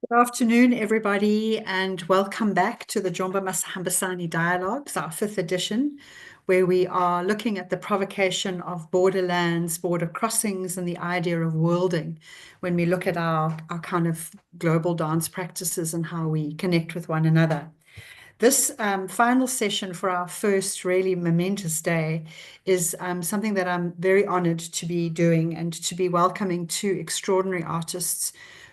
Good afternoon, everybody, and welcome back to the Jomba MASIHAMBISANE Dialogues, our fifth edition, where we are looking at the provocation of borderlands, border crossings, and the idea of worlding when we look at our kind of global dance practices and how we connect with one another. This final session for our first really momentous day is something that I'm very honored to be doing and to be welcoming two extraordinary artists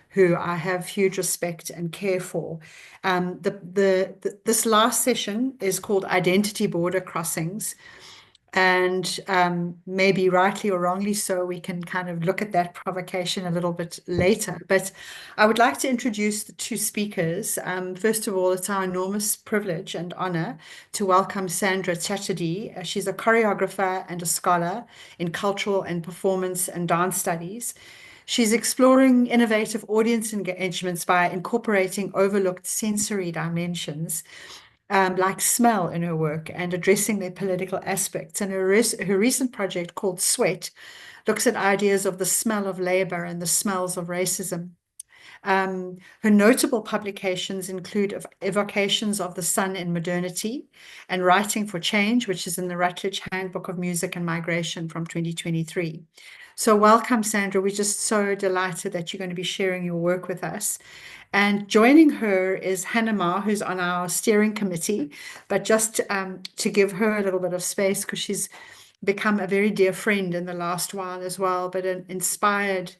who I have huge respect and care for. This last session is called Identity Border Crossings. And maybe rightly or wrongly so, we can kind of look at that provocation a little bit later. But I would like to introduce the two speakers. First of all, it's our enormous privilege and honor to welcome Sandra Chatterjee. She's a choreographer and a scholar in cultural and performance and dance studies. She's exploring innovative audience engagements by incorporating overlooked sensory dimensions like smell in her work and addressing their political aspects. And her recent project called Sweat looks at ideas of the smell of labor and the smells of racism. Her notable publications include evocations of the sun in modernity and Writing for Change, which is in the Rutledge Handbook of Music and Migration from 2023. So welcome, Sandra. We're just so delighted that you're going to be sharing your work with us. And joining her is Hannah Ma, who's on our steering committee, but just to give her a little bit of space because she's become a very dear friend in the last while as well, but an inspired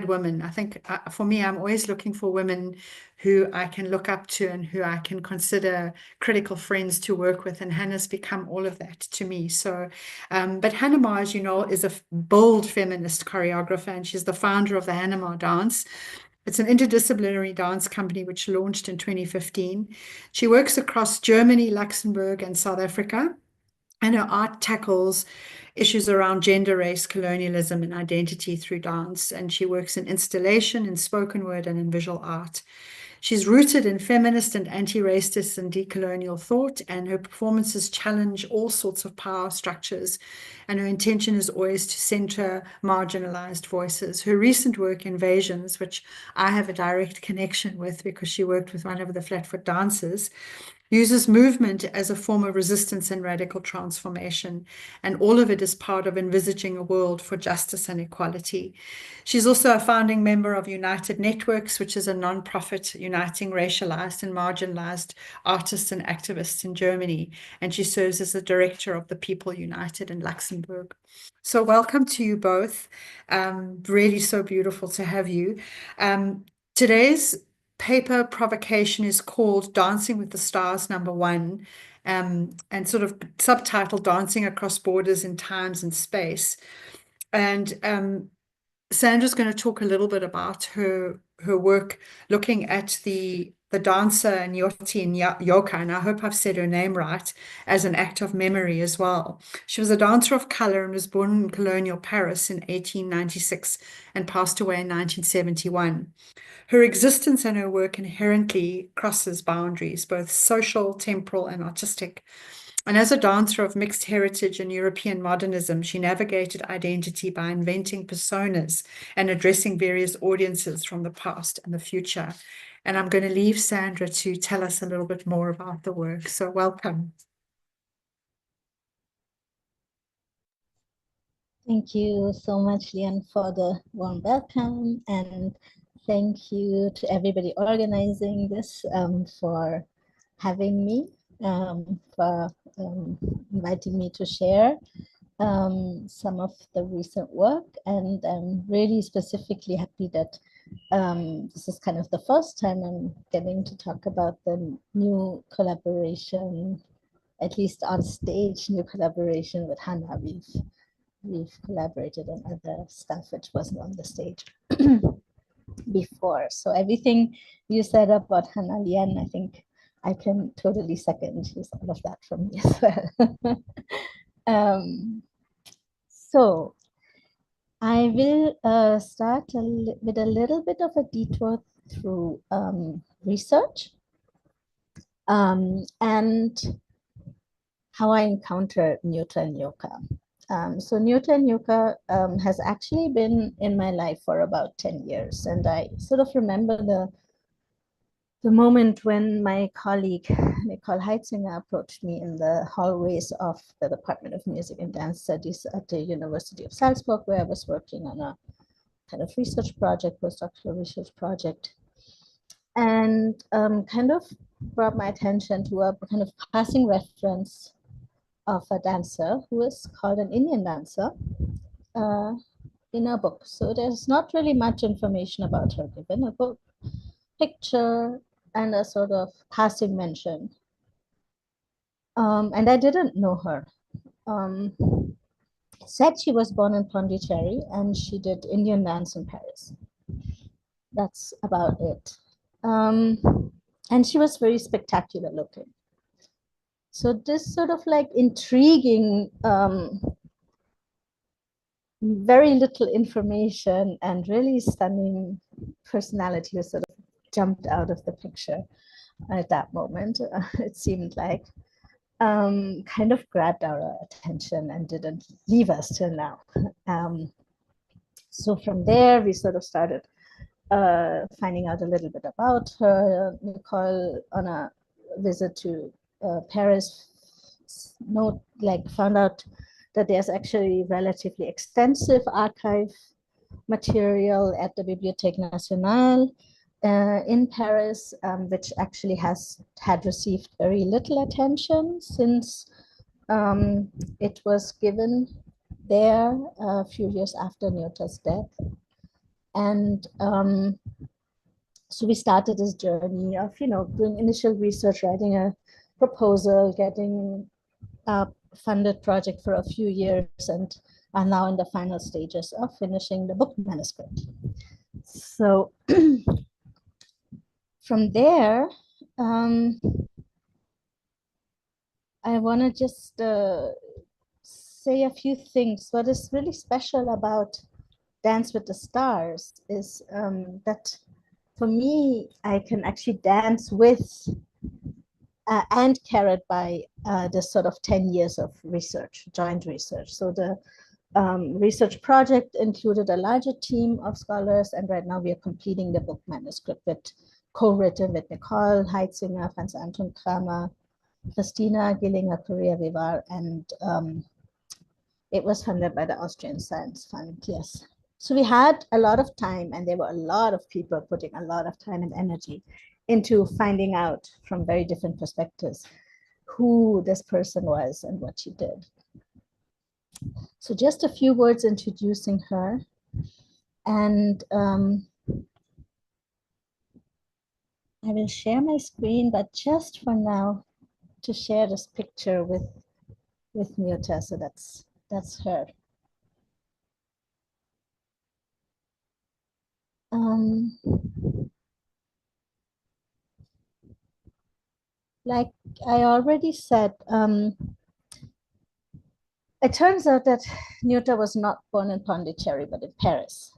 woman. I think for me, I'm always looking for women who I can look up to and who I can consider critical friends to work with. And Hannah's become all of that to me. So, but Hannah Ma, as you know, is a bold feminist choreographer, and she's the founder of the Hannah Ma Dance. It's an interdisciplinary dance company which launched in 2015. She works across Germany, Luxembourg, and South Africa, and her art tackles issues around gender, race, colonialism, and identity through dance. And she works in installation, in spoken word, and in visual art. She's rooted in feminist and anti-racist and decolonial thought, and her performances challenge all sorts of power structures. And her intention is always to center marginalized voices. Her recent work, Invasions, which I have a direct connection with because she worked with one of the Flatfoot dancers, uses movement as a form of resistance and radical transformation. And all of it is part of envisaging a world for justice and equality. She's also a founding member of United Networks, which is a nonprofit uniting racialized and marginalized artists and activists in Germany. And she serves as the director of the People United in Luxembourg. So welcome to you both. Really so beautiful to have you. Today's paper provocation is called Dancing with the Stars #1, and sort of subtitled Dancing Across Borders in Times and Space. And Sandra's going to talk a little bit about her work looking at the dancer Nyoti Nyoka, and I hope I've said her name right, as an act of memory as well. She was a dancer of color and was born in colonial Paris in 1896 and passed away in 1971. Her existence and her work inherently crosses boundaries, both social, temporal, and artistic. And as a dancer of mixed heritage and European modernism, she navigated identity by inventing personas and addressing various audiences from the past and the future. And I'm going to leave Sandra to tell us a little bit more about the work. So welcome. Thank you so much, Lliane, for the warm welcome, and thank you to everybody organizing this for having me, for inviting me to share some of the recent work. And I'm really specifically happy that this is kind of the first time I'm getting to talk about the new collaboration, at least on stage, new collaboration with Hannah. We've collaborated on other stuff which wasn't on the stage before. So everything you said about Hannah Lliane, I think I can totally second all of that from me as well. So I will start with a little bit of a detour through research and how I encountered Nyota Nyoka. So Nyota Nyoka has actually been in my life for about 10 years. And I sort of remember the the moment when my colleague Nicole Heitzinger approached me in the hallways of the Department of Music and Dance Studies at the University of Salzburg, where I was working on a kind of research project, postdoctoral research project, and kind of brought my attention to a kind of passing reference of a dancer who is called an Indian dancer in a book. So there's not really much information about her given, a book, picture, and a sort of passing mention. And I didn't know her. Said she was born in Pondicherry and she did Indian dance in Paris. That's about it. And she was very spectacular looking. So this sort of like intriguing, very little information and really stunning personality was sort of jumped out of the picture at that moment. It seemed like kind of grabbed our attention and didn't leave us till now. So from there, we sort of started finding out a little bit about her. Nicole, on a visit to Paris, found out that there's actually relatively extensive archive material at the Bibliothèque Nationale in Paris, which actually had received very little attention since it was given there a few years after Nyota's death. And so we started this journey of, doing initial research, writing a proposal, getting a funded project for a few years, and are now in the final stages of finishing the book manuscript. So from there, I want to just say a few things. What is really special about Dance with the Stars is that for me, I can actually dance with and carried by this sort of 10 years of research, joint research. So the research project included a larger team of scholars, and right now we are completing the book manuscript co-written with Nicole Heitzinger, Franz Anton Kramer, Christina Gillinger, Korea Vivar, and it was funded by the Austrian Science Fund, yes. So we had a lot of time, and there were a lot of people putting a lot of time and energy into finding out from very different perspectives who this person was and what she did. So just a few words introducing her. And I will share my screen, but just for now to share this picture with Nyota. So that's her. Like I already said, it turns out that Nyota was not born in Pondicherry, but in Paris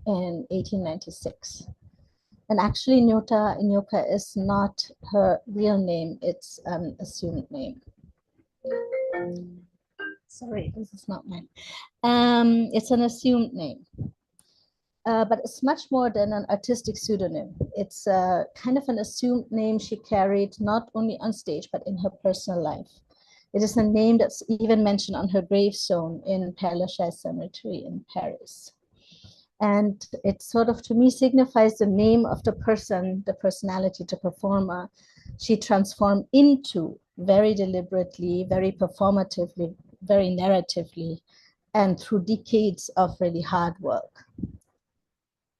in 1896. And actually, Nyota Inyoka is not her real name, it's an assumed name. Sorry, this is not mine. It's an assumed name. But it's much more than an artistic pseudonym. It's kind of an assumed name she carried not only on stage, but in her personal life. It is a name that's even mentioned on her gravestone in Père Lachaise Cemetery in Paris. And it sort of, to me, signifies the name of the person, the personality, the performer she transformed into very deliberately, very performatively, very narratively, and through decades of really hard work.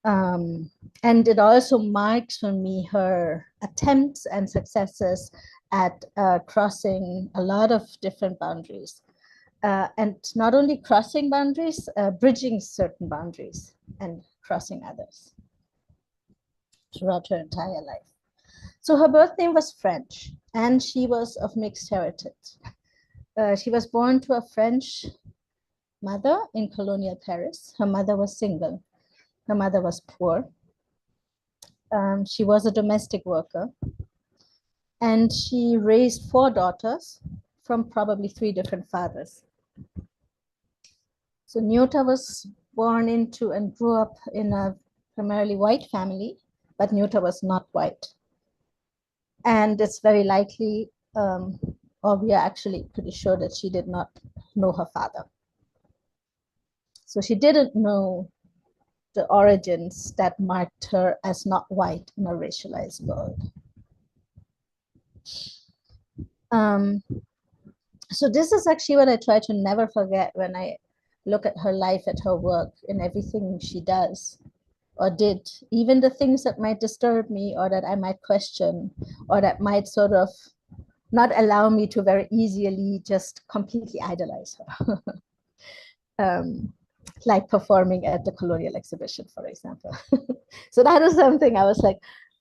And it also marks for me her attempts and successes at crossing a lot of different boundaries. And not only crossing boundaries, bridging certain boundaries and crossing others throughout her entire life. So her birth name was French, and she was of mixed heritage. She was born to a French mother in colonial Paris. Her mother was single. Her mother was poor. She was a domestic worker. And she raised 4 daughters from probably 3 different fathers. So Nyota was born into and grew up in a primarily white family, but Nyota was not white. And it's very likely, or we are actually pretty sure that she did not know her father. So she didn't know the origins that marked her as not white in a racialized world. So this is actually what I try to never forget when I look at her life, at her work, in everything she does or did, even the things that might disturb me or that I might question or that might sort of not allow me to very easily just completely idolize her. Like performing at the colonial exhibition, for example. So that was something I was like,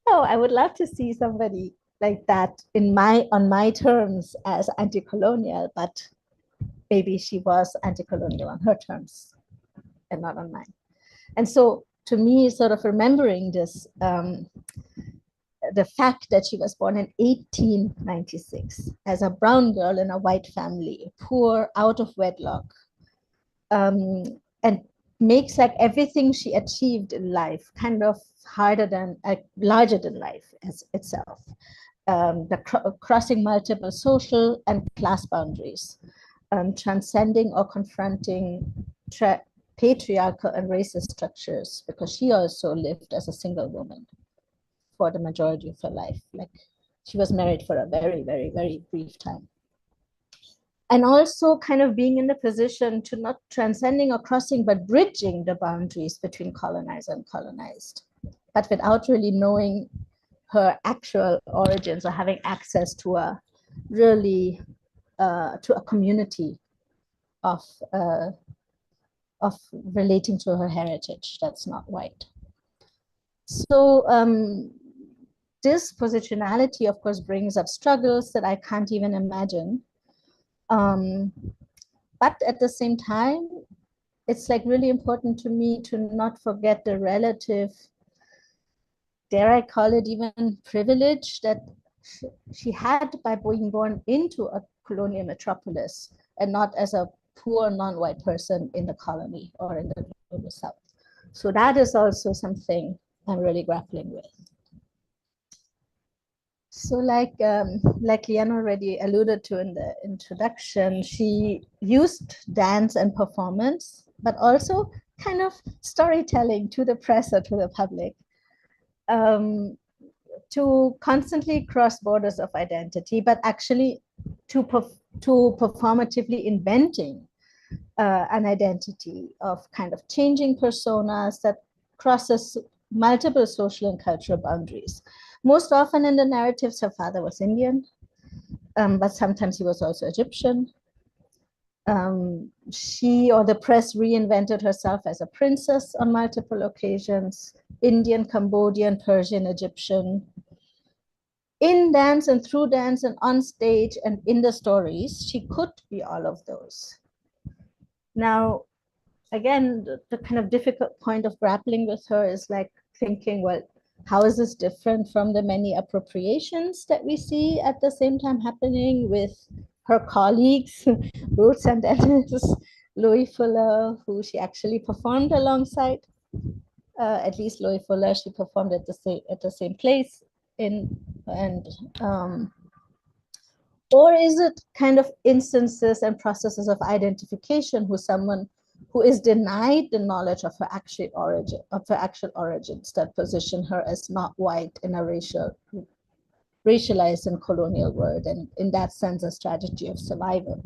oh, I would love to see somebody like that on my terms as anti-colonial, but maybe she was anti-colonial on her terms and not on mine. And so to me, sort of remembering this, the fact that she was born in 1896 as a brown girl in a white family, poor, out of wedlock, and makes like everything she achieved in life kind of larger than life as itself. Crossing multiple social and class boundaries, transcending or confronting patriarchal and racist structures, because she also lived as a single woman for the majority of her life. Like she was married for a very, very, very brief time. And also kind of being in the position to not transcending or crossing, but bridging the boundaries between colonizer and colonized, but without really knowing her actual origins or having access to a really, to a community of relating to her heritage that's not white. So this positionality, of course, brings up struggles that I can't even imagine. But at the same time, it's like really important to me to not forget the relative, dare I call it even privilege that she had by being born into a colonial metropolis and not as a poor non-white person in the colony or in the global south. So that is also something I'm really grappling with. So like Lliane already alluded to in the introduction, she used dance and performance, but also kind of storytelling to the press or to the public, to constantly cross borders of identity, but actually to performatively inventing an identity of kind of changing personas that crosses multiple social and cultural boundaries. Most often in the narratives, her father was Indian, but sometimes he was also Egyptian. She or the press reinvented herself as a princess on multiple occasions, Indian, Cambodian, Persian, Egyptian. In dance and through dance and on stage and in the stories, she could be all of those. Now, again, the kind of difficult point of grappling with her is like thinking, well, how is this different from the many appropriations that we see at the same time happening with her colleagues, Ruth and Dennis, Louis Fuller, who she actually performed alongside. At least Louis Fuller, she performed at the same place or is it kind of instances and processes of identification with someone who is denied the knowledge of her actual origins that position her as not white in a racialized and colonial world, and in that sense, a strategy of survival.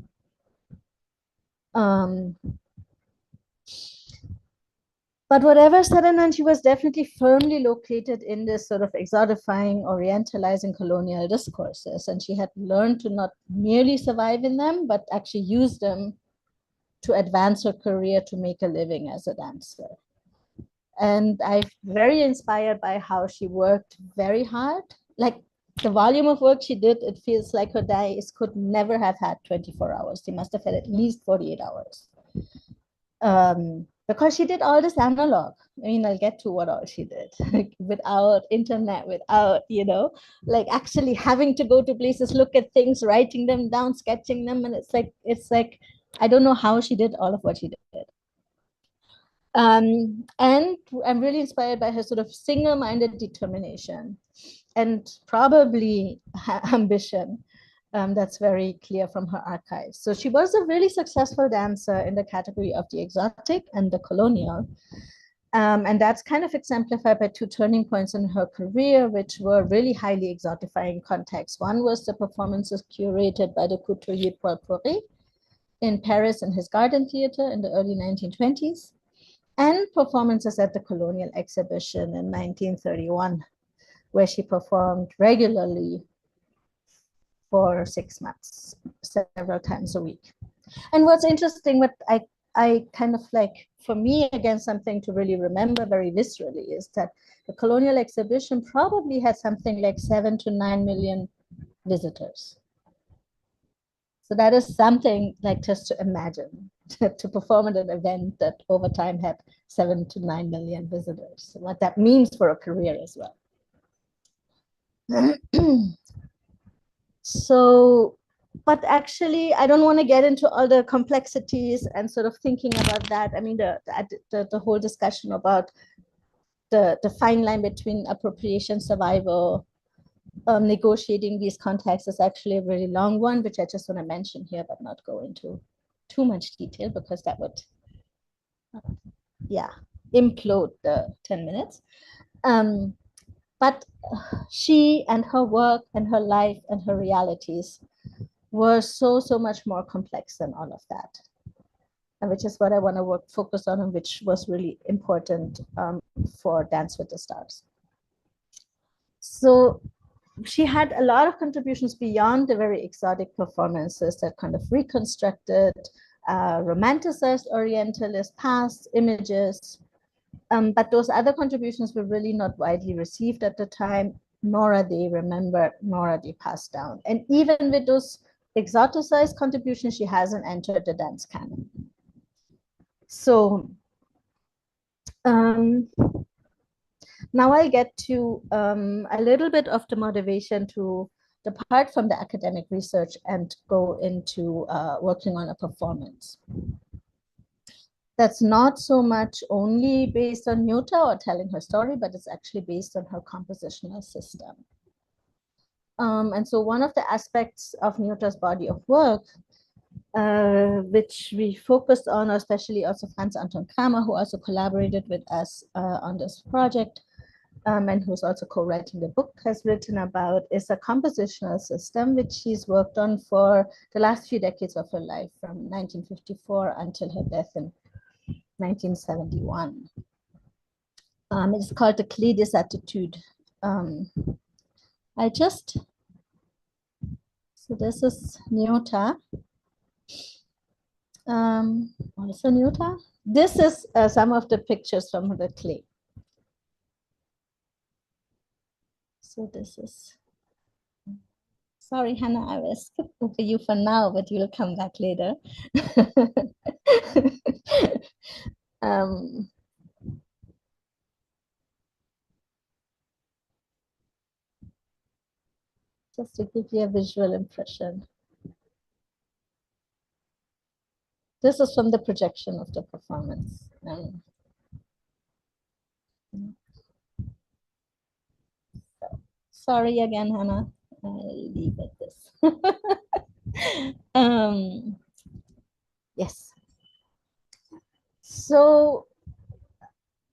But whatever said and done, she was definitely firmly located in this sort of exotifying, orientalizing colonial discourses. And she had learned to not merely survive in them, but actually use them to advance her career to make a living as a dancer. And I'm very inspired by how she worked very hard. Like the volume of work she did, it feels like her days could never have had 24 hours. She must have had at least 48 hours. Because she did all this analog. I mean, I'll get to what all she did without internet, without, like actually having to go to places, look at things, writing them down, sketching them. And it's like, I don't know how she did all of what she did. And I'm really inspired by her sort of single-minded determination and probably ambition. That's very clear from her archives. So she was a really successful dancer in the category of the exotic and the colonial. And that's kind of exemplified by two turning points in her career, which were really highly exotifying contexts. One was the performances curated by the couturier Paul Poré in Paris in his Garden Theater in the early 1920s, and performances at the Colonial Exhibition in 1931, where she performed regularly for 6 months, several times a week. And what's interesting, what I kind of like, for me, again, something to really remember very viscerally is that the Colonial Exhibition probably had something like 7 to 9 million visitors. So that is something like just to imagine, to perform at an event that over time had 7 to 9 million visitors, what that means for a career as well. So, but actually, I don't want to get into all the complexities and sort of thinking about that. I mean, the whole discussion about the fine line between appropriation, survival, negotiating these contexts is actually a really long one, which I just want to mention here, but not go into too much detail because that would, yeah, implode the 10 minutes. But she and her work and her life and her realities were so much more complex than all of that. And which is what I want to focus on, and which was really important for Dance with the Stars. So she had a lot of contributions beyond the very exotic performances that kind of reconstructed, romanticized Orientalist past images. But those other contributions were really not widely received at the time, nor are they remembered, nor are they passed down. And even with those exoticized contributions, she hasn't entered the dance canon. So now I get to a little bit of the motivation to depart from the academic research and go into working on a performance. That's not so much only based on Nyota or telling her story, but it's actually based on her compositional system. And so one of the aspects of Nyota's body of work, which we focused on, especially also Franz Anton Kramer, who also collaborated with us on this project, and who's also co-writing the book, has written about, is a compositional system which she's worked on for the last few decades of her life, from 1954 until her death in 1971. It's called the Clé des Attitudes. So this is Nyota. Also Nyota. This is some of the pictures from the clay. So this is, sorry, Hannah, I will skip over you for now, but you'll come back later. Just to give you a visual impression. This is from the projection of the performance. Sorry again, Hannah. I'll leave it this. Yes. So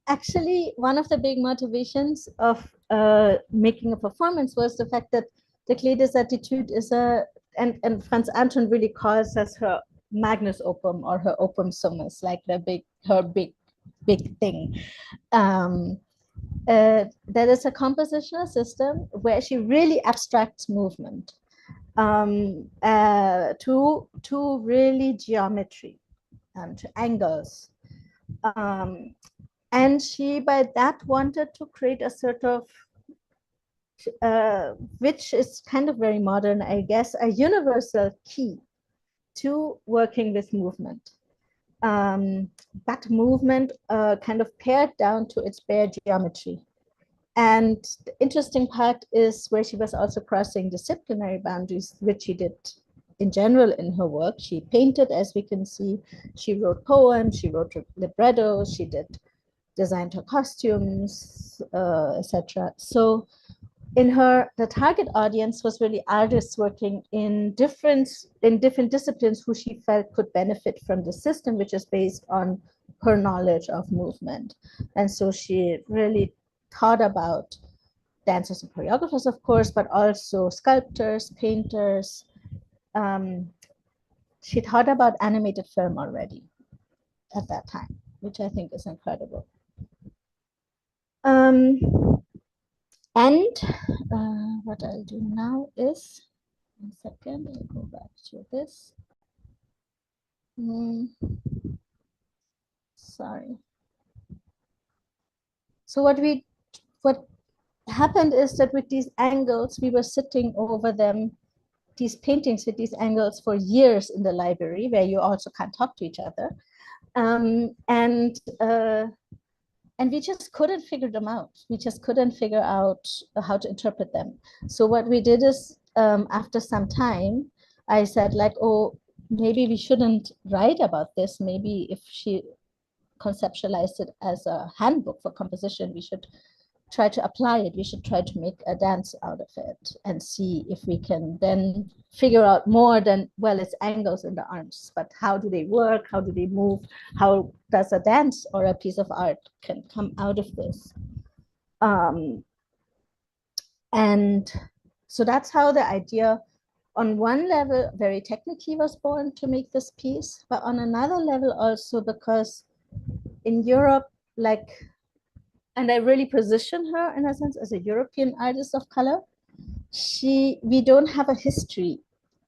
actually, one of the big motivations of making a performance was the fact that the Clé des Attitudes is and Franz Anton really calls us her magnus opum or her opum summus, like her big thing. That is a compositional system where she really abstracts movement to really geometry, to angles. And she, by that, wanted to create a sort of, which is kind of very modern, I guess, a universal key to working with movement. But movement kind of pared down to its bare geometry. And the interesting part is where she was also crossing disciplinary boundaries, which she did in general in her work. She painted, as we can see. She wrote poems, she wrote librettos, she designed her costumes, etc. So the target audience was really artists working in different disciplines who she felt could benefit from the system, which is based on her knowledge of movement. And so she really thought about dancers and choreographers, of course, but also sculptors, painters. She thought about animated film already at that time, which I think is incredible. And what I'll do now is, 1 second, I'll go back to this. Sorry. So what happened is that with these angles, we were sitting over them, these paintings with these angles for years in the library, where you also can't talk to each other. And we just couldn't figure them out. We just couldn't figure out how to interpret them. So what we did is, after some time, I said like, oh, maybe we shouldn't write about this. Maybe if she conceptualized it as a handbook for composition, we should try to apply it. We should try to make a dance out of it and see if we can then figure out more than, well, it's angles in the arms, but how do they work? How do they move? How does a dance or a piece of art can come out of this? And so that's how the idea, on one level, very technically was born to make this piece, but on another level also because in Europe, like, and I really position her in a sense as a European artist of color. We don't have a history,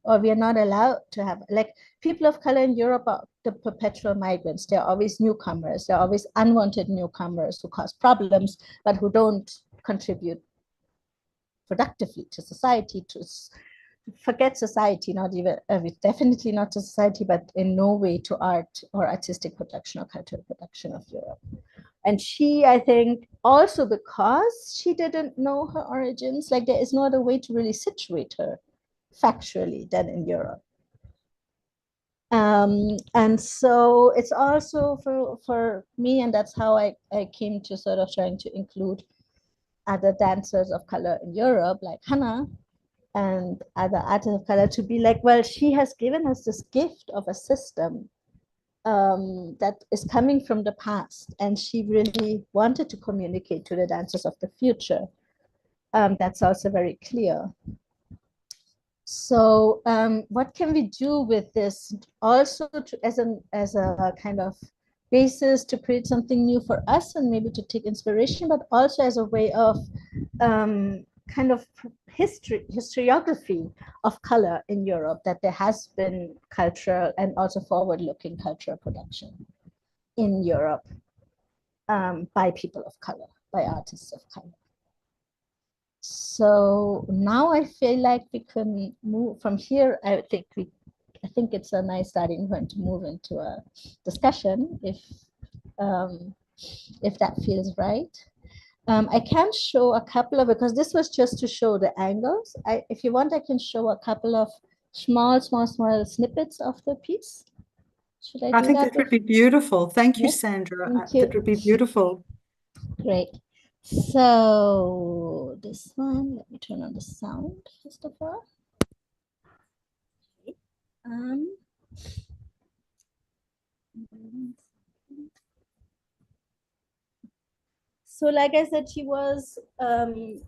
or we are not allowed to have, like, people of color in Europe are the perpetual migrants. They're always newcomers. They're always unwanted newcomers who cause problems, but who don't contribute productively to society, forget society, not even, definitely not to society, but in no way to art or artistic production or cultural production of Europe. And she, I think, also because she didn't know her origins, like there is no other way to really situate her factually than in Europe. And so it's also for me, and that's how I came to sort of trying to include other dancers of color in Europe, like Hannah, and other artists of color, to be like, well, she has given us this gift of a system that is coming from the past, and she really wanted to communicate to the dancers of the future. That's also very clear. So what can we do with this also as a kind of basis to create something new for us and maybe to take inspiration, but also as a way of kind of historiography of color in Europe, that there has been cultural and also forward-looking cultural production in Europe by people of color, by artists of color. So now I feel like we can move from here. I think it's a nice starting point to move into a discussion if that feels right. I can show a couple of, because this was just to show the angles. If you want, I can show a couple of small snippets of the piece. Should I do that? I think that would be beautiful. Thank you, Yes, Sandra. thank you. That would be beautiful. Great. So this one, let me turn on the sound first of all. Okay. So like I said, she was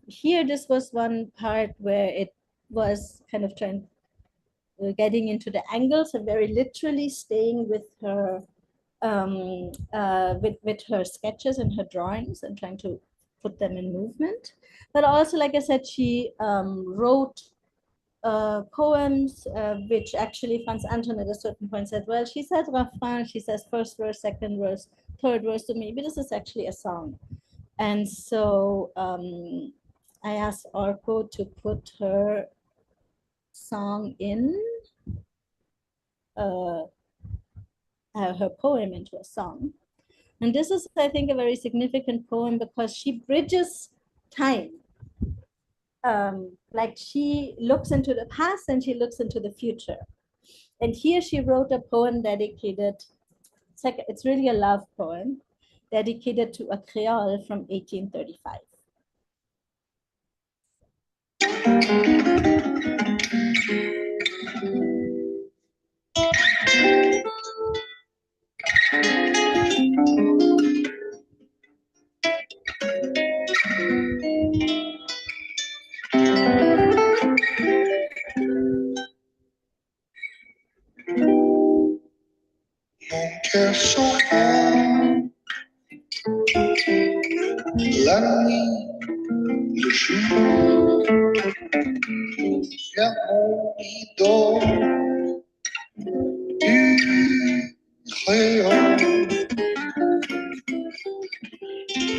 here. This was one part where it was kind of trying, getting into the angles and very literally staying with her, with her sketches and her drawings and trying to put them in movement. But also, like I said, she wrote poems, which actually Franz Anton at a certain point said, well, she says refrain, she says first verse, second verse, third verse, so maybe this is actually a song. And so I asked Orko to put her song in, her poem into a song. And this is, I think, a very significant poem because she bridges time. Like she looks into the past and she looks into the future. And here she wrote a poem dedicated, it's really a love poem, dedicated to a Creole from 1835. Mon cœur s'envole, la nuit, le jour, vers mon idole du créole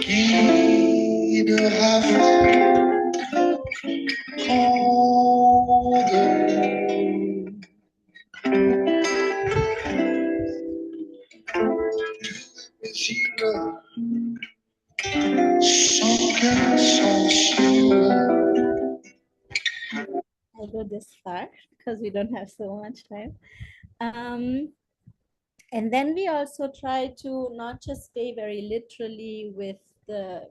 qui de rafale I'll go this far because we don't have so much time. And then we also try to not just stay very literally with the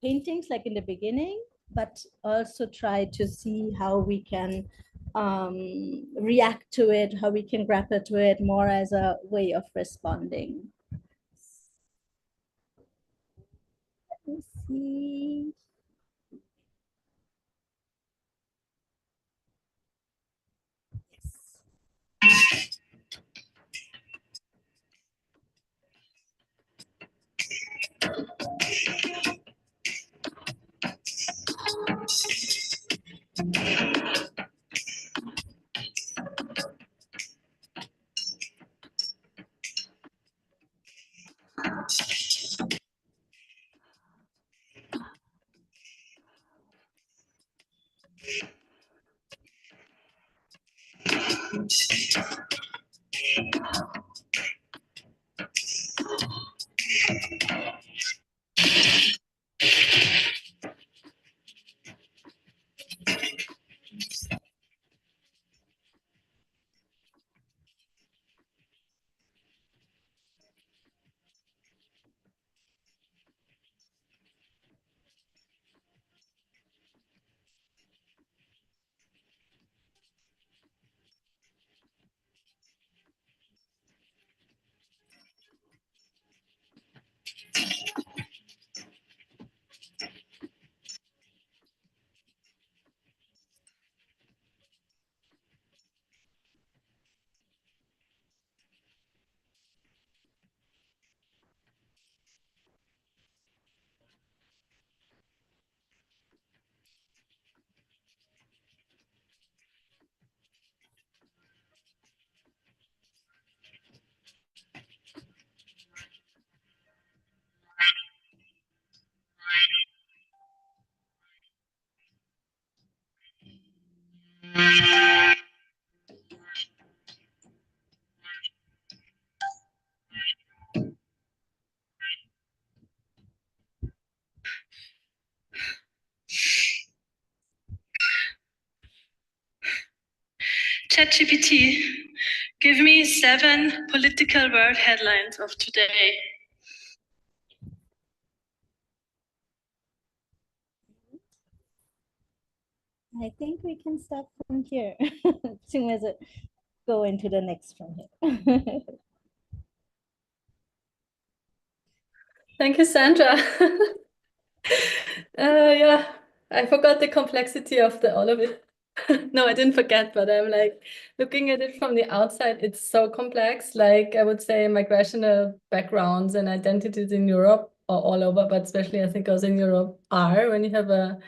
paintings like in the beginning, but also try to see how we can react to it, how we can grapple to it more as a way of responding. Let me see. ChatGPT, give me 7 political world headlines of today. I think we can start from here. Soon as it go into the next from here. Thank you, Sandra. Yeah, I forgot the complexity of all of it. No, I didn't forget, but I'm like looking at it from the outside, it's so complex. Like I would say migrational backgrounds and identities in Europe or all over, but especially I think also in Europe are when you have a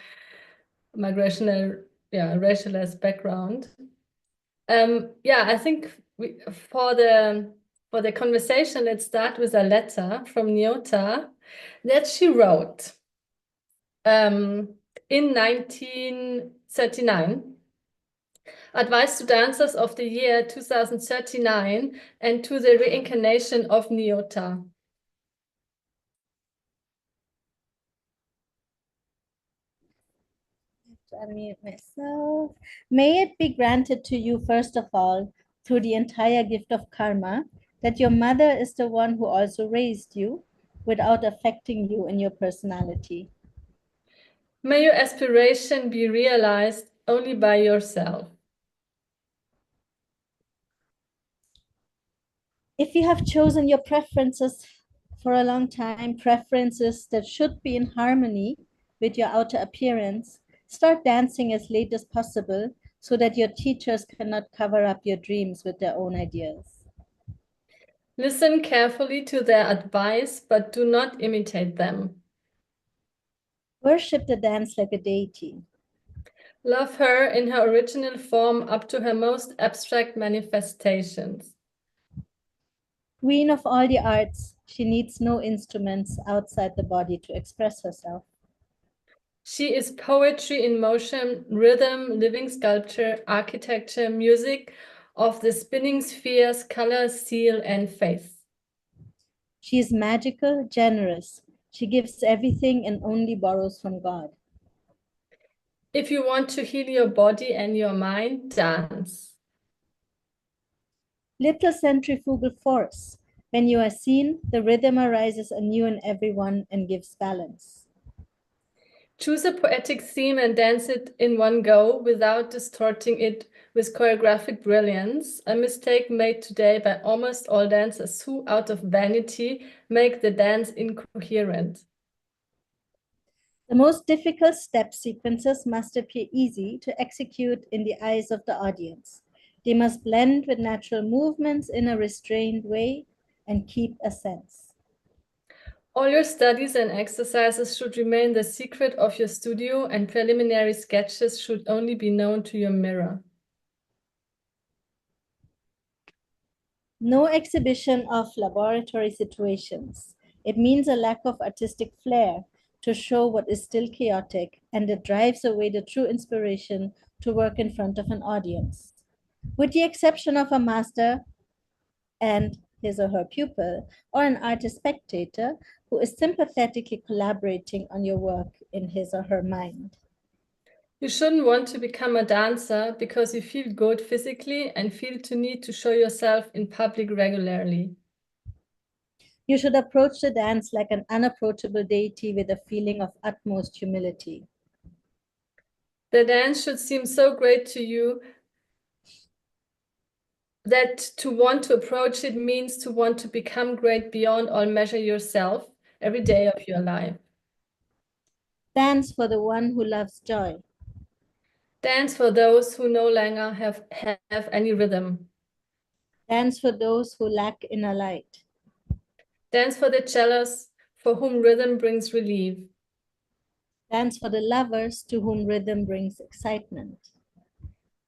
migrational, racialized background. Yeah, I think for the conversation, let's start with a letter from Nyota that she wrote in 1939. Advice to dancers of the year 2039 and to the reincarnation of Nyota. Unmute myself. May it be granted to you, first of all, through the entire gift of karma, that your mother is the one who also raised you without affecting you in your personality. May your aspiration be realized only by yourself. If you have chosen your preferences for a long time, preferences that should be in harmony with your outer appearance, start dancing as late as possible so that your teachers cannot cover up your dreams with their own ideas. Listen carefully to their advice, but do not imitate them. Worship the dance like a deity. Love her in her original form up to her most abstract manifestations. Queen of all the arts, she needs no instruments outside the body to express herself. She is poetry in motion, rhythm, living sculpture, architecture, music of the spinning spheres, color, seal, and faith. She is magical, generous. She gives everything and only borrows from God. If you want to heal your body and your mind, dance. Little centrifugal force. When you are seen, the rhythm arises anew in everyone and gives balance. Choose a poetic theme and dance it in one go without distorting it with choreographic brilliance, a mistake made today by almost all dancers who, out of vanity, make the dance incoherent. The most difficult step sequences must appear easy to execute in the eyes of the audience. They must blend with natural movements in a restrained way and keep a sense. All your studies and exercises should remain the secret of your studio, and preliminary sketches should only be known to your mirror. No exhibition of laboratory situations. It means a lack of artistic flair to show what is still chaotic, and it drives away the true inspiration to work in front of an audience. With the exception of a master and his or her pupil, or an artist spectator who is sympathetically collaborating on your work in his or her mind. You shouldn't want to become a dancer because you feel good physically and feel the need to show yourself in public regularly. You should approach the dance like an unapproachable deity with a feeling of utmost humility. The dance should seem so great to you that to want to approach it means to want to become great beyond all measure yourself every day of your life. Dance for the one who loves joy. Dance for those who no longer have any rhythm. Dance for those who lack inner light. Dance for the jealous, for whom rhythm brings relief. Dance for the lovers to whom rhythm brings excitement.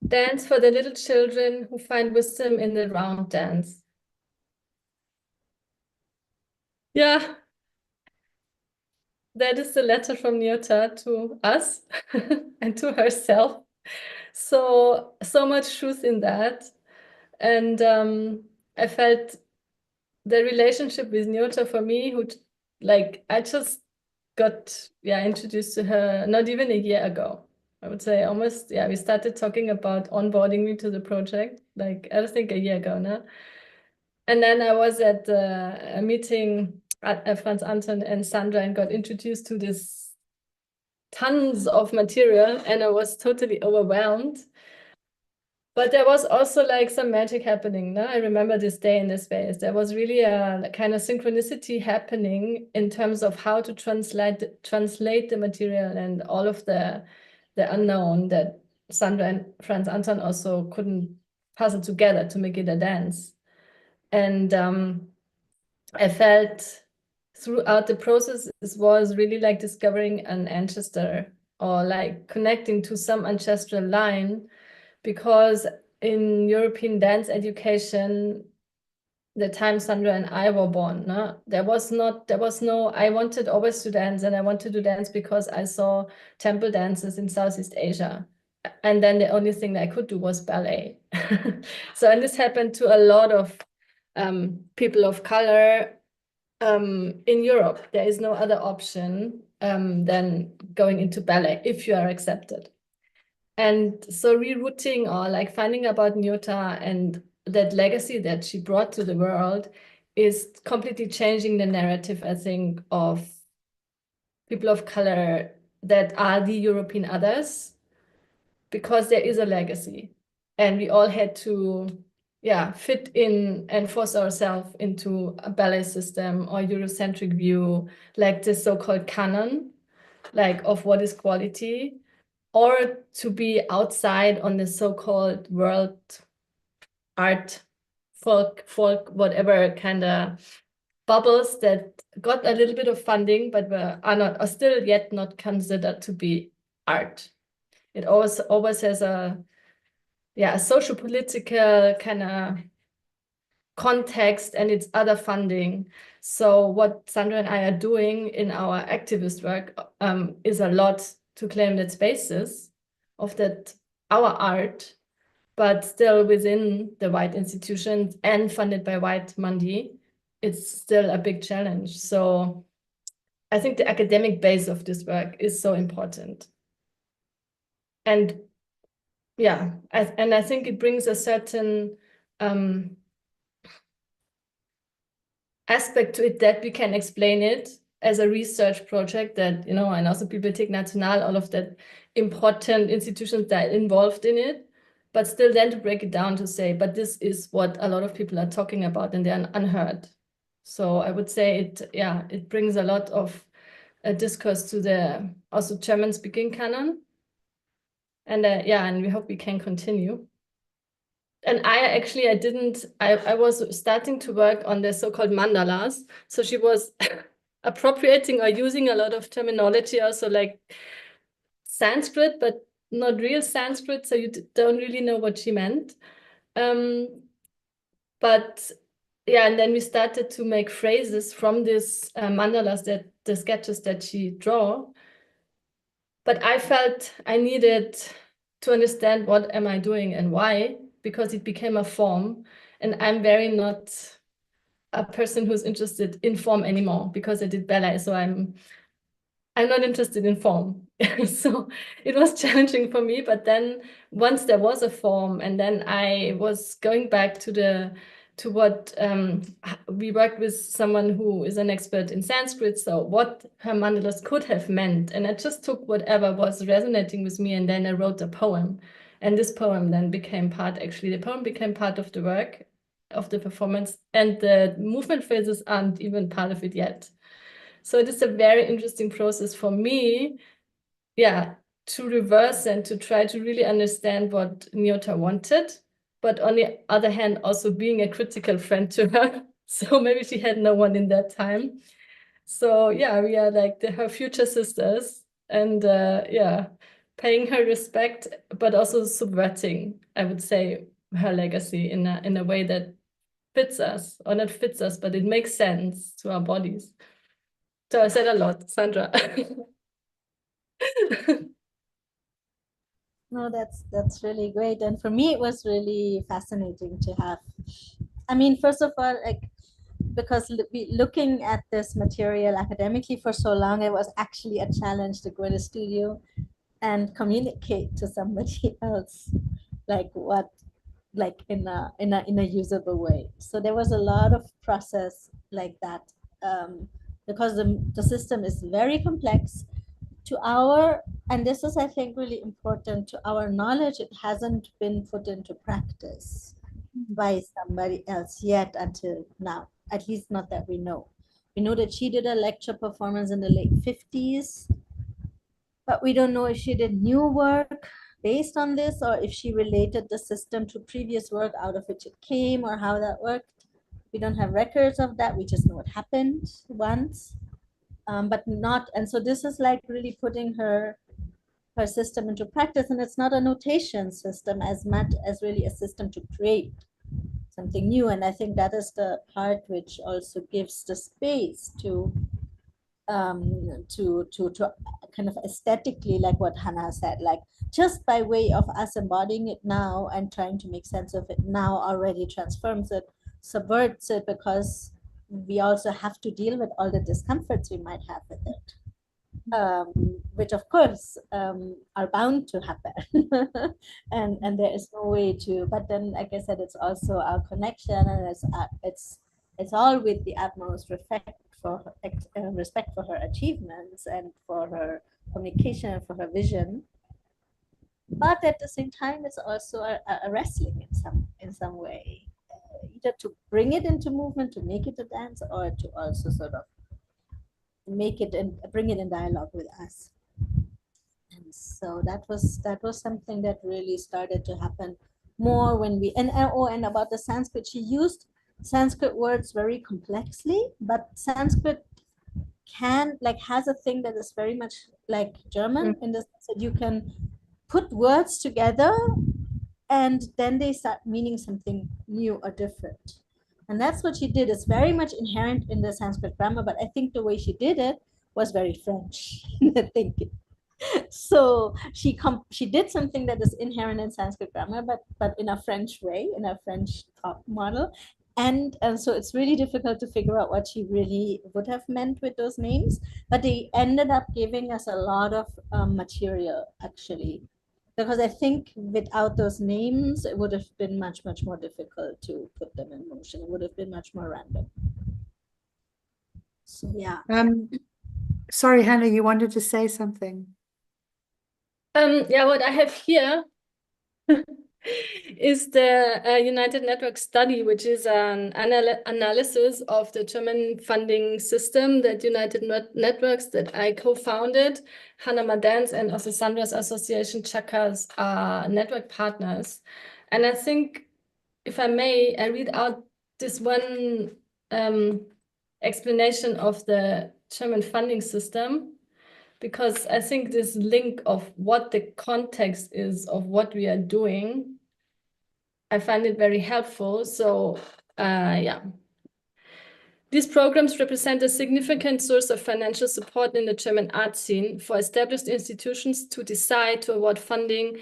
Dance for the little children who find wisdom in the round dance. Yeah, that is the letter from Nyota to us and to herself. So much truth in that. And I felt the relationship with Nyota for me, I just got introduced to her not even a year ago. I would say almost, we started talking about onboarding me to the project, I think a year ago now. And then I was at a meeting at Franz Anton and Sandra and got introduced to this tons of material, and I was totally overwhelmed. But there was also some magic happening. No? I remember this day in this space. There was really a kind of synchronicity happening in terms of how to translate the material and all of the unknown that Sandra and Franz Anton also couldn't puzzle together to make it a dance. And I felt throughout the process, this was really like discovering an ancestor or connecting to some ancestral line, because in European dance education, the time Sandra and I were born, there was no, I wanted always to dance, and I wanted to dance because I saw temple dances in Southeast Asia. And then the only thing that I could do was ballet. And this happened to a lot of people of color in Europe. There is no other option than going into ballet if you are accepted. And so rerouting or finding about Nyota and that legacy that she brought to the world is completely changing the narrative, I think, of people of color that are the European others, because there is a legacy, and we all had to fit in and force ourselves into a ballet system or Eurocentric view, like this so-called canon, like of what is quality, or to be outside on the so-called world art, folk, whatever kind of bubbles that got a little bit of funding, but are still yet not considered to be art. It always has a social political kind of context and its other funding. So what Sandra and I are doing in our activist work is a lot to claim that spaces of that our art, but still within the white institutions and funded by white money. It's still a big challenge. So I think the academic base of this work is so important. And I think it brings a certain aspect to it that we can explain it as a research project that, and also Bibliothek National, all of that important institutions that are involved in it, but still then to break it down to say, but this is what a lot of people are talking about and they're unheard. So I would say it brings a lot of discourse to the also German speaking canon. And and we hope we can continue. And I was starting to work on the so-called mandalas. So she was appropriating or using a lot of terminology, also like Sanskrit, but not real Sanskrit. So you don't really know what she meant. But and then we started to make phrases from this mandalas, that the sketches that she draw. But I felt I needed to understand what am I doing and why, because it became a form. And I'm very not a person who's interested in form anymore, because I did ballet. So I'm not interested in form. So it was challenging for me. But then once there was a form, and then I was going back to what we worked with someone who is an expert in Sanskrit, so what her mandalas could have meant. And I just took whatever was resonating with me, and then I wrote a poem. And this poem then became part of the work, of the performance, and the movement phases aren't even part of it yet. So it is a very interesting process for me, to reverse and to try to really understand what Nyota wanted, but on the other hand, also being a critical friend to her. So maybe she had no one in that time. So we are like her future sisters, and paying her respect, but also subverting, I would say, her legacy in a way that fits us, or not fits us, but it makes sense to our bodies. So I said a lot, Sandra. No, that's really great. And for me, it was really fascinating to have. I mean, first of all, like, because looking at this material academically for so long, it was actually a challenge to go to the studio and communicate to somebody else, like what, like in a usable way. So there was a lot of process like that, because the system is very complex. And this is, I think, really important, to our knowledge, it hasn't been put into practice by somebody else yet until now, at least not that we know. We know that she did a lecture performance in the late 50s, but we don't know if she did new work based on this, or if she related the system to previous work out of which it came, or how that worked. We don't have records of that. We just know it happened once. But not, and so this is like really putting her system into practice, and it's not a notation system as much as really a system to create something new. And I think that is the part which also gives the space to kind of aesthetically, like what Hannah said, like just by way of us embodying it now and trying to make sense of it now already transforms it, subverts it, because we also have to deal with all the discomforts we might have with it, which of course are bound to happen. and there is no way to, but then, like I said, it's also our connection, and it's all with the utmost respect for her achievements and for her communication and for her vision. But at the same time, it's also a wrestling in some way, either to bring it into movement, to make it a dance, or to also sort of make it and bring it in dialogue with us. And so that was something that really started to happen more when we and about the Sanskrit, she used Sanskrit words very complexly, but Sanskrit has a thing that is very much like German in the sense that you can put words together and then they start meaning something new or different. And that's what she did. It's very much inherent in the Sanskrit grammar, but I think the way she did it was very French thinking. So she did something that is inherent in Sanskrit grammar, but in a French way, in a French thought model. And so it's really difficult to figure out what she really would have meant with those names. But they ended up giving us a lot of material, actually, because I think without those names, it would have been much, much more difficult to put them in motion. It would have been much more random. So yeah. Sorry, Hannah, you wanted to say something. Yeah, what I have here is the United Network study, which is an analysis of the German funding system that United Networks that I co-founded. Hannah Madans and also Sandra's association, Chaka's network partners. And I think, if I may, I read out this one explanation of the German funding system, because I think this link of what the context is of what we are doing, I find it very helpful. So yeah. These programs represent a significant source of financial support in the German art scene for established institutions to decide to award funding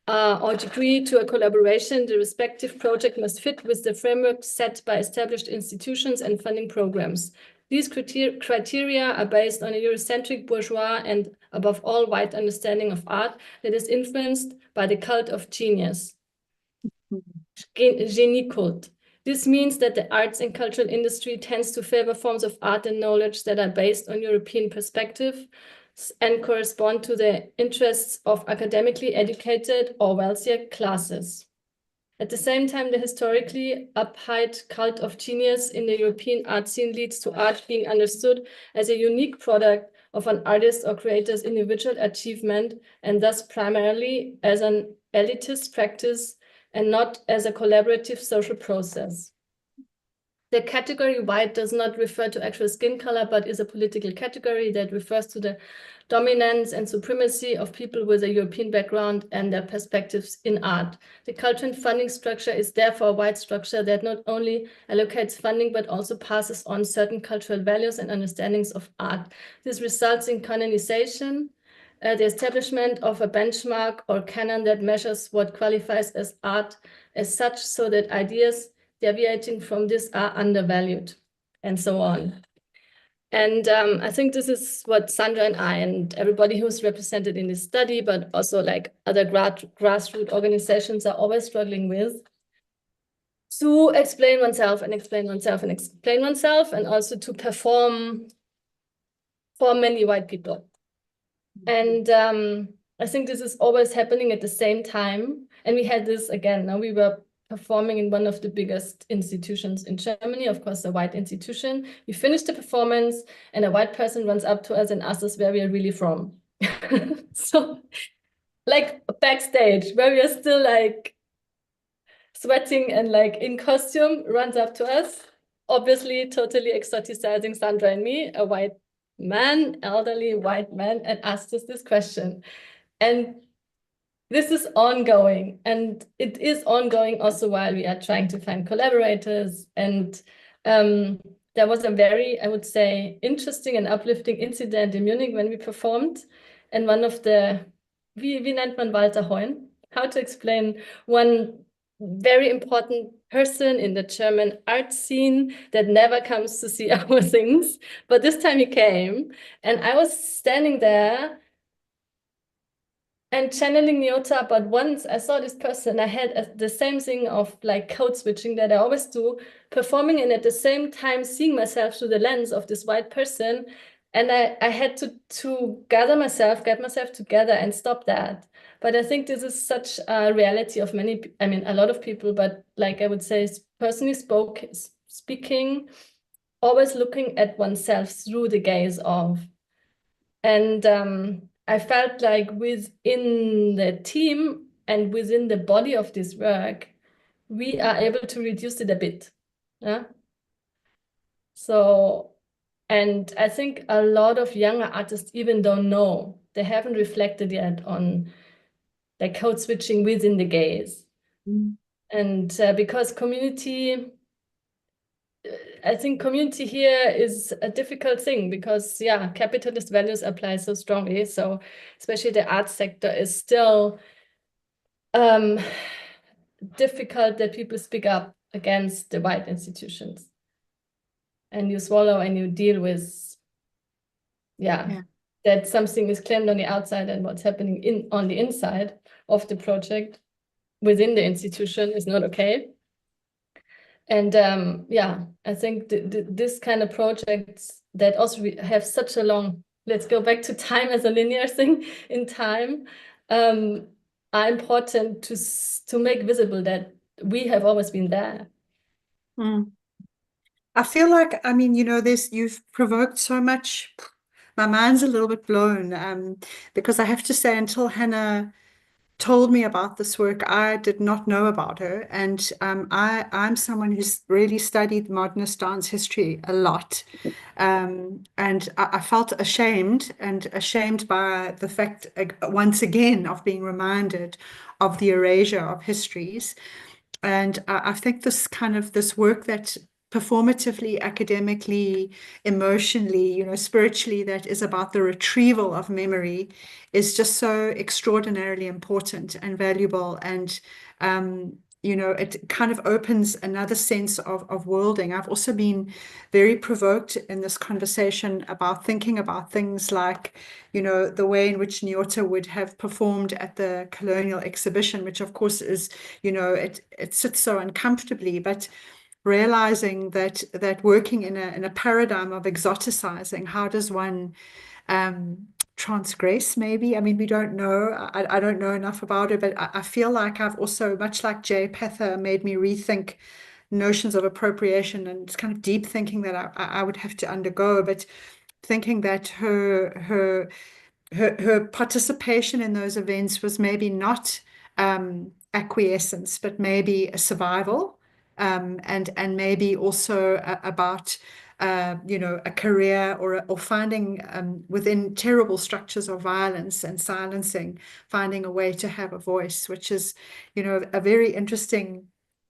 or agree to a collaboration. The respective project must fit with the framework set by established institutions and funding programs. These criteria are based on a Eurocentric, bourgeois, and above all, white understanding of art that is influenced by the cult of genius, genie cult. This means that the arts and cultural industry tends to favor forms of art and knowledge that are based on European perspective and correspond to the interests of academically educated or wealthier classes. At the same time, the historically upheld cult of genius in the European art scene leads to art being understood as a unique product of an artist or creator's individual achievement, and thus primarily as an elitist practice and not as a collaborative social process. The category white does not refer to actual skin color, but is a political category that refers to the dominance and supremacy of people with a European background and their perspectives in art. The cultural funding structure is therefore a white structure that not only allocates funding, but also passes on certain cultural values and understandings of art. This results in canonization, the establishment of a benchmark or canon that measures what qualifies as art as such, so that ideas deviating from this are undervalued, and so on. And I think this is what Sandra and I and everybody who's represented in this study, but also like other grassroots organizations are always struggling with, to explain oneself and explain oneself and explain oneself, and also to perform for many white people. And I think this is always happening at the same time. And we had this again, now we were performing in one of the biggest institutions in Germany, of course, a white institution. We finished the performance and a white person runs up to us and asks us where we are really from. So like backstage, where we are still like sweating and like in costume, runs up to us, obviously totally exoticizing Sandra and me, a white man, elderly white man, and asks us this question. And this is ongoing, and it is ongoing also while we are trying to find collaborators. And there was a very, I would say, interesting and uplifting incident in Munich when we performed. And one of the, wie nennt man Walter Heun? How to explain one very important person in the German art scene that never comes to see our things. But this time he came, and I was standing there and channeling Nyota, but once I saw this person, I had the same thing of like code switching that I always do, performing and at the same time seeing myself through the lens of this white person. And I had to get myself together and stop that. But I think this is such a reality of many, I mean, a lot of people, but like I would say, personally speaking, always looking at oneself through the gaze of. And I felt like within the team and within the body of this work, we are able to reduce it a bit. Yeah. So, and I think a lot of younger artists even don't know. They haven't reflected yet on the code switching within the gaze. Mm. And because I think community here is a difficult thing because, yeah, capitalist values apply so strongly. So especially the art sector is still difficult that people speak up against the white institutions. And you swallow and you deal with, yeah, that something is claimed on the outside and what's happening on the inside of the project within the institution is not okay. And yeah, I think this kind of projects that also have such a long, let's go back to time as a linear thing in time, are important to make visible that we have always been there. Mm. I feel like, I mean, you know, you've provoked so much. My mind's a little bit blown, because I have to say, until Hannah told me about this work, I did not know about her. And I'm someone who's really studied modernist dance history a lot. And I felt ashamed by the fact, once again, of being reminded of the erasure of histories. And I think this work that performatively, academically, emotionally, you know, spiritually, that is about the retrieval of memory is just so extraordinarily important and valuable. And, you know, it kind of opens another sense of worlding. I've also been very provoked in this conversation about thinking about things like, you know, the way in which Nyota would have performed at the colonial exhibition, which of course is, you know, it sits so uncomfortably, but realizing that working in a paradigm of exoticizing, how does one transgress, maybe? I mean, we don't know. I don't know enough about it, but I feel like I've also, much like Jay Pather, made me rethink notions of appropriation, and it's kind of deep thinking that I would have to undergo, but thinking that her participation in those events was maybe not acquiescence, but maybe a survival, and maybe also about you know, a career or finding within terrible structures of violence and silencing, finding a way to have a voice, which is, you know, a very interesting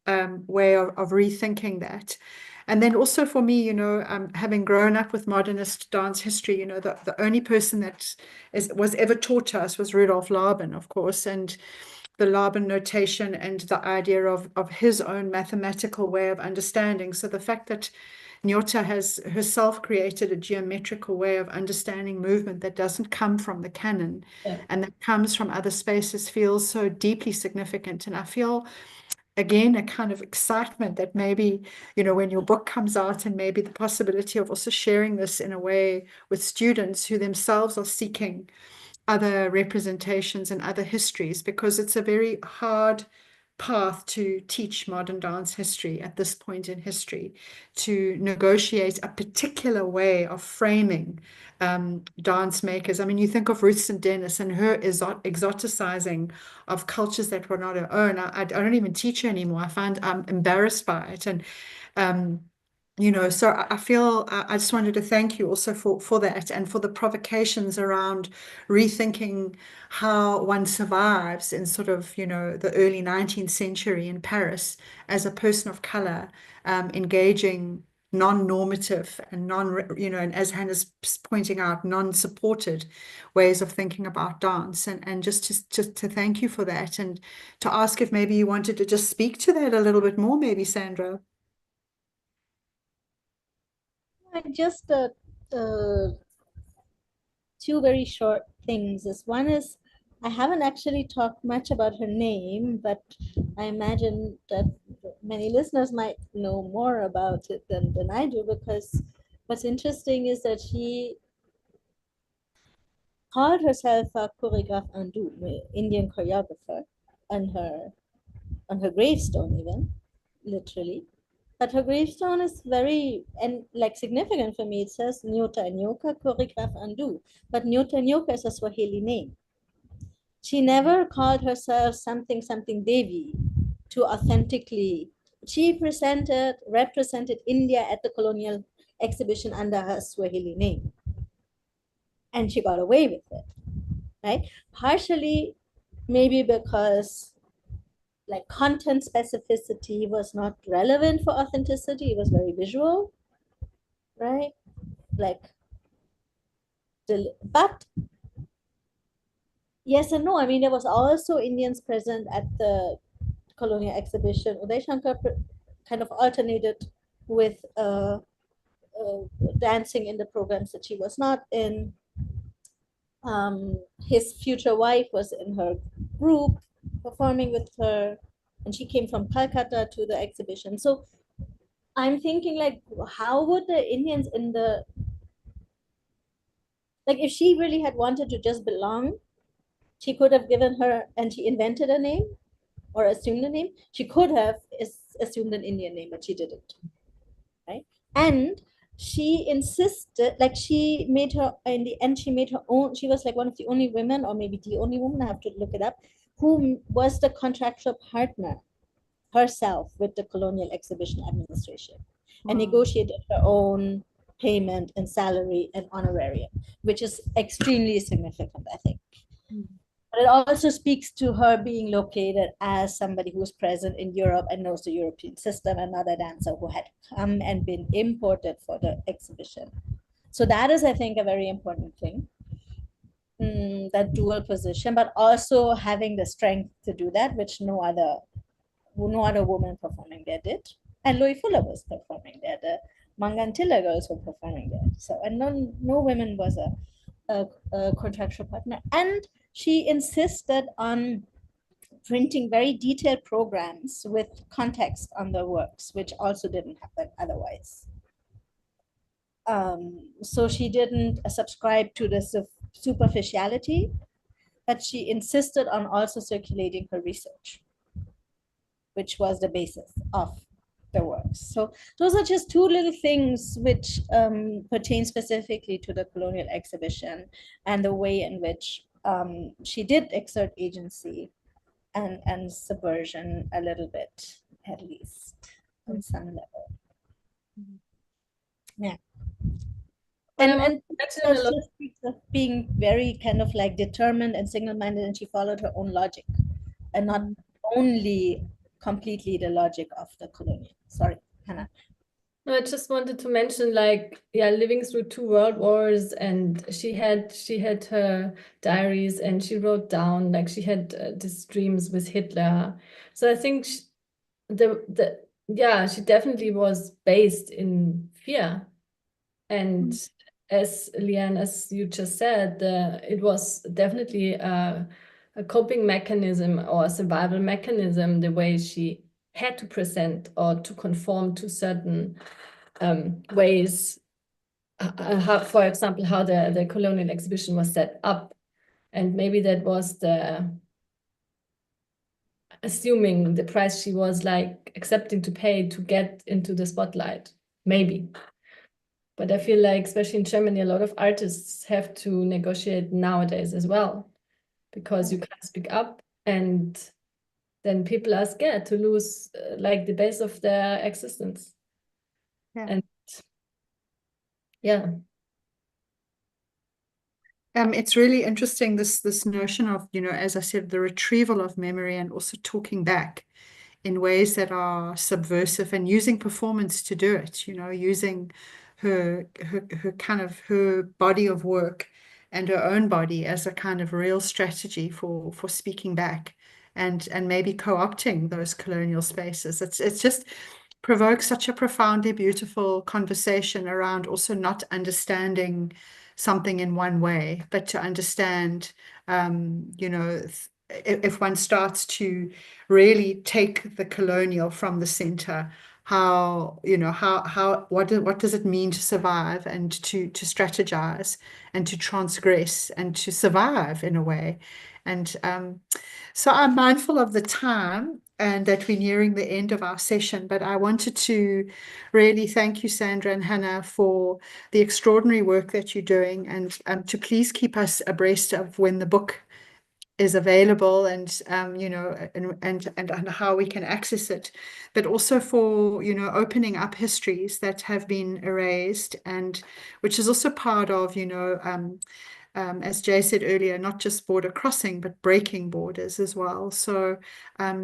way of rethinking that. And then also for me, you know, having grown up with modernist dance history, you know, the only person that was ever taught to us was Rudolf Laban, of course, and the Laban notation and the idea of his own mathematical way of understanding. So the fact that Nyota has herself created a geometrical way of understanding movement that doesn't come from the canon, and that comes from other spaces, feels so deeply significant. And I feel, again, a kind of excitement that maybe, you know, when your book comes out, and maybe the possibility of also sharing this in a way with students who themselves are seeking other representations and other histories, because it's a very hard path to teach modern dance history at this point in history, to negotiate a particular way of framing dance makers. I mean, you think of Ruth St. Dennis and her exoticizing of cultures that were not her own. I don't even teach her anymore. I find I'm embarrassed by it. And you know, so I feel I just wanted to thank you also for that, and for the provocations around rethinking how one survives in sort of, you know, the early 19th century in Paris as a person of color, engaging non-normative and you know, and as Hannah's pointing out, non-supported ways of thinking about dance, and just to thank you for that, and to ask if maybe you wanted to just speak to that a little bit more, maybe, Sandra. Just two very short things. One is, I haven't actually talked much about her name, but I imagine that many listeners might know more about it than I do, because what's interesting is that she called herself a choreographe Hindu, Indian choreographer, on her gravestone even, literally. But her gravestone is very and like significant for me. It says Nyota Nyoka choreographe Hindu, but Nyota Nyoka is a Swahili name. She never called herself something Devi to authentically. She represented India at the colonial exhibition under her Swahili name, and she got away with it, right? Partially, maybe because like content specificity was not relevant for authenticity. It was very visual, right? Like, but yes and no. I mean, there was also Indians present at the colonial exhibition. Uday Shankar kind of alternated with dancing in the programs that she was not in. His future wife was in her group performing with her, and she came from Calcutta to the exhibition. So I'm thinking, like, how would the Indians in the, like, if she really had wanted to just belong, she could have given her, and she invented a name or assumed a name. She could have assumed an Indian name, but she didn't, right? And she insisted, like, she made her, in the end, she made her own, she was like one of the only women, or maybe the only woman, I have to look it up, who was the contractual partner herself with the Colonial Exhibition Administration and negotiated her own payment and salary and honorarium, which is extremely significant, I think. But it also speaks to her being located as somebody who's present in Europe and knows the European system, another dancer who had come and been imported for the exhibition. So that is, I think, a very important thing, that dual position, but also having the strength to do that, which no other woman performing there did. And Louis Fuller was performing there. The Mangantilla girls were performing there. So, and no women was a contractual partner. And she insisted on printing very detailed programs with context on the works, which also didn't happen otherwise. So she didn't subscribe to the superficiality, but she insisted on also circulating her research, which was the basis of the works. So those are just two little things which pertain specifically to the colonial exhibition and the way in which she did exert agency and subversion a little bit, at least on some level. Yeah. And that's just being very kind of like determined and single-minded, and she followed her own logic and not only completely the logic of the colonial. Sorry, Hannah. No, I just wanted to mention, like, yeah, living through 2 world wars, and she had her diaries, and she wrote down, like, she had these dreams with Hitler. So I think she definitely was based in fear. And as Lliane, as you just said, it was definitely a coping mechanism or a survival mechanism, the way she had to present or to conform to certain ways, how, for example, how the colonial exhibition was set up. And maybe that was assuming the price she was like accepting to pay to get into the spotlight, maybe. But I feel like, especially in Germany, a lot of artists have to negotiate nowadays as well, because you can't speak up, and then people are scared to lose like the base of their existence. Yeah. And yeah. It's really interesting, this notion of, as I said, the retrieval of memory and also talking back in ways that are subversive and using performance to do it, using her kind of her body of work and her own body as a kind of real strategy for speaking back and maybe co-opting those colonial spaces. It's just provokes such a profoundly beautiful conversation around also not understanding something in one way, but to understand, if one starts to really take the colonial from the center, how, you know, what does it mean to survive and to strategize and to transgress and to survive in a way. And so I'm mindful of the time and that we're nearing the end of our session, but I wanted to really thank you, Sandra and Hannah, for the extraordinary work that you're doing, and to please keep us abreast of when the book is available, and you know, and how we can access it, but also for, you know, opening up histories that have been erased, and which is also part of, you know, as Jay said earlier, not just border crossing, but breaking borders as well. So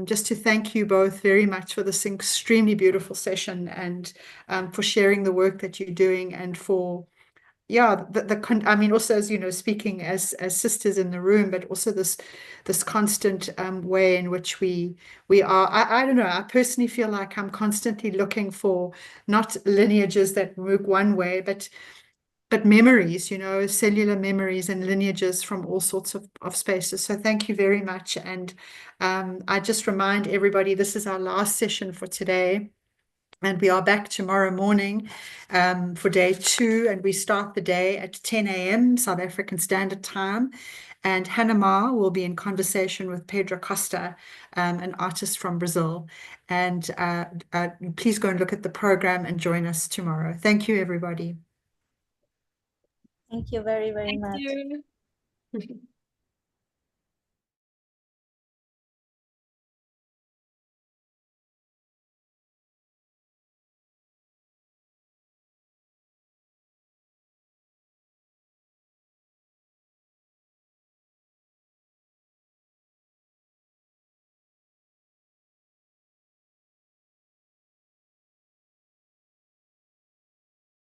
just to thank you both very much for this extremely beautiful session, and for sharing the work that you're doing, and for, yeah, I mean, also, as you know, speaking as sisters in the room, but also this constant way in which we are. I don't know. I personally feel like I'm constantly looking for not lineages that work one way, but memories, you know, cellular memories and lineages from all sorts of spaces. So thank you very much. And I just remind everybody, this is our last session for today. And we are back tomorrow morning for day 2, and we start the day at 10 a.m. South African Standard Time. And Hannah Ma will be in conversation with Pedro Costa, an artist from Brazil. And please go and look at the program and join us tomorrow. Thank you, everybody. Thank you very, very Thank much. you.